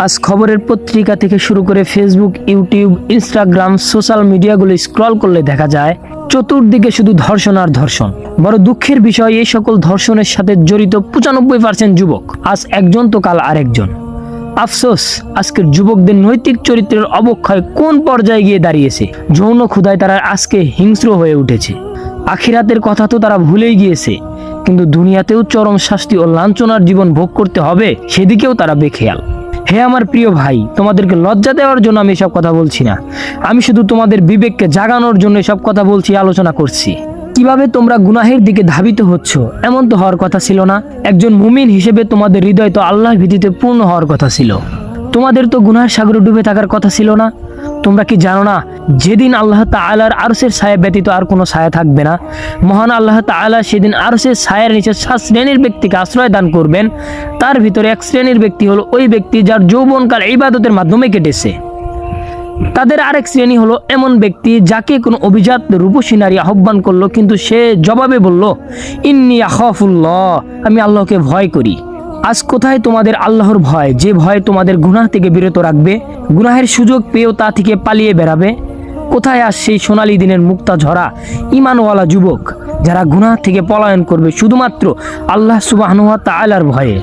আজ খবরের পত্রিকা থেকে শুরু করে ফেসবুক, ইউটিউব, ইনস্টাগ্রাম, সোশ্যাল মিডিয়াগুলো স্ক্রল করলে দেখা যায় চতুর্দিকে শুধু ধর্ষণ আর ধর্ষণ। বড় দুঃখের বিষয়, এই সকল ধর্ষণের সাথে জড়িত 95% যুবক। আজ একজন তো কাল আরেকজন। আফসোস, আজকের যুবকদের নৈতিক চরিত্রের অবক্ষয় কোন পর্যায়ে গিয়ে দাঁড়িয়েছে। যৌন ক্ষুধায় তারা আজকে হিংস্র হয়ে উঠেছে। আখিরাতের কথা তো তারা ভুলেই গিয়েছে, কিন্তু দুনিয়াতেও চরম শাস্তি ও লাঞ্ছনার জীবন ভোগ করতে হবে সেদিকেও তারা বেখেয়াল। হে আমার প্রিয় ভাই, তোমাদেরকে লজ্জা দেওয়ার জন্য আমি এসব কথা বলছি না। আমি শুধু তোমাদের বিবেককে জাগানোর জন্য এসব কথা বলছি, আলোচনা করছি। কিভাবে তোমরা গুনাহের দিকে ধাবিত হচ্ছ, এমন তো হওয়ার কথা ছিল না। একজন মুমিন হিসেবে তোমাদের হৃদয় তো আল্লাহর ভীতিতে পূর্ণ হওয়ার কথা ছিল। তোমাদের তো গুনাহের সাগরে ডুবে থাকার কথা ছিল না। তোমরা কি জানো না, যেদিন আল্লাহ তাআলার আরশের ছায়া ব্যতীত আর কোনো ছায়া থাকবে না, মহান আল্লাহ তাআলা সেদিন আরশের ছায়ার নিচে 7 শ্রেণীর ব্যক্তিকে আশ্রয় দান করবেন। তার ভিতরে 1 শ্রেণীর ব্যক্তি হলো ওই ব্যক্তি যার যৌবনকাল ইবাদতের মাধ্যমে কেটেছে। তাদের আরেক শ্রেণী হলো এমন ব্যক্তি যাকে কোনো অভিজাত রূপসী নারী আহ্বান করলো, কিন্তু সে জবাবে বলল, ইন্নী আখাফুল্লাহ, আমি আল্লাহকে ভয় করি। আজ কোথায় তোমাদের আল্লাহর ভয়, যে ভয় তোমাদের গুনাহ থেকে বিরত রাখবে, গুনাহের সুযোগ পেয়েও তা থেকে পালিয়ে বেড়াবে? কোথায় আজ সেই সোনালী দিনের মুক্তা ঝরা ঈমানওয়ালা যুবক যারা গুনাহ থেকে পলায়ন করবে শুধুমাত্র আল্লাহ সুবহানাহু ওয়া তাআলার ভয়ে?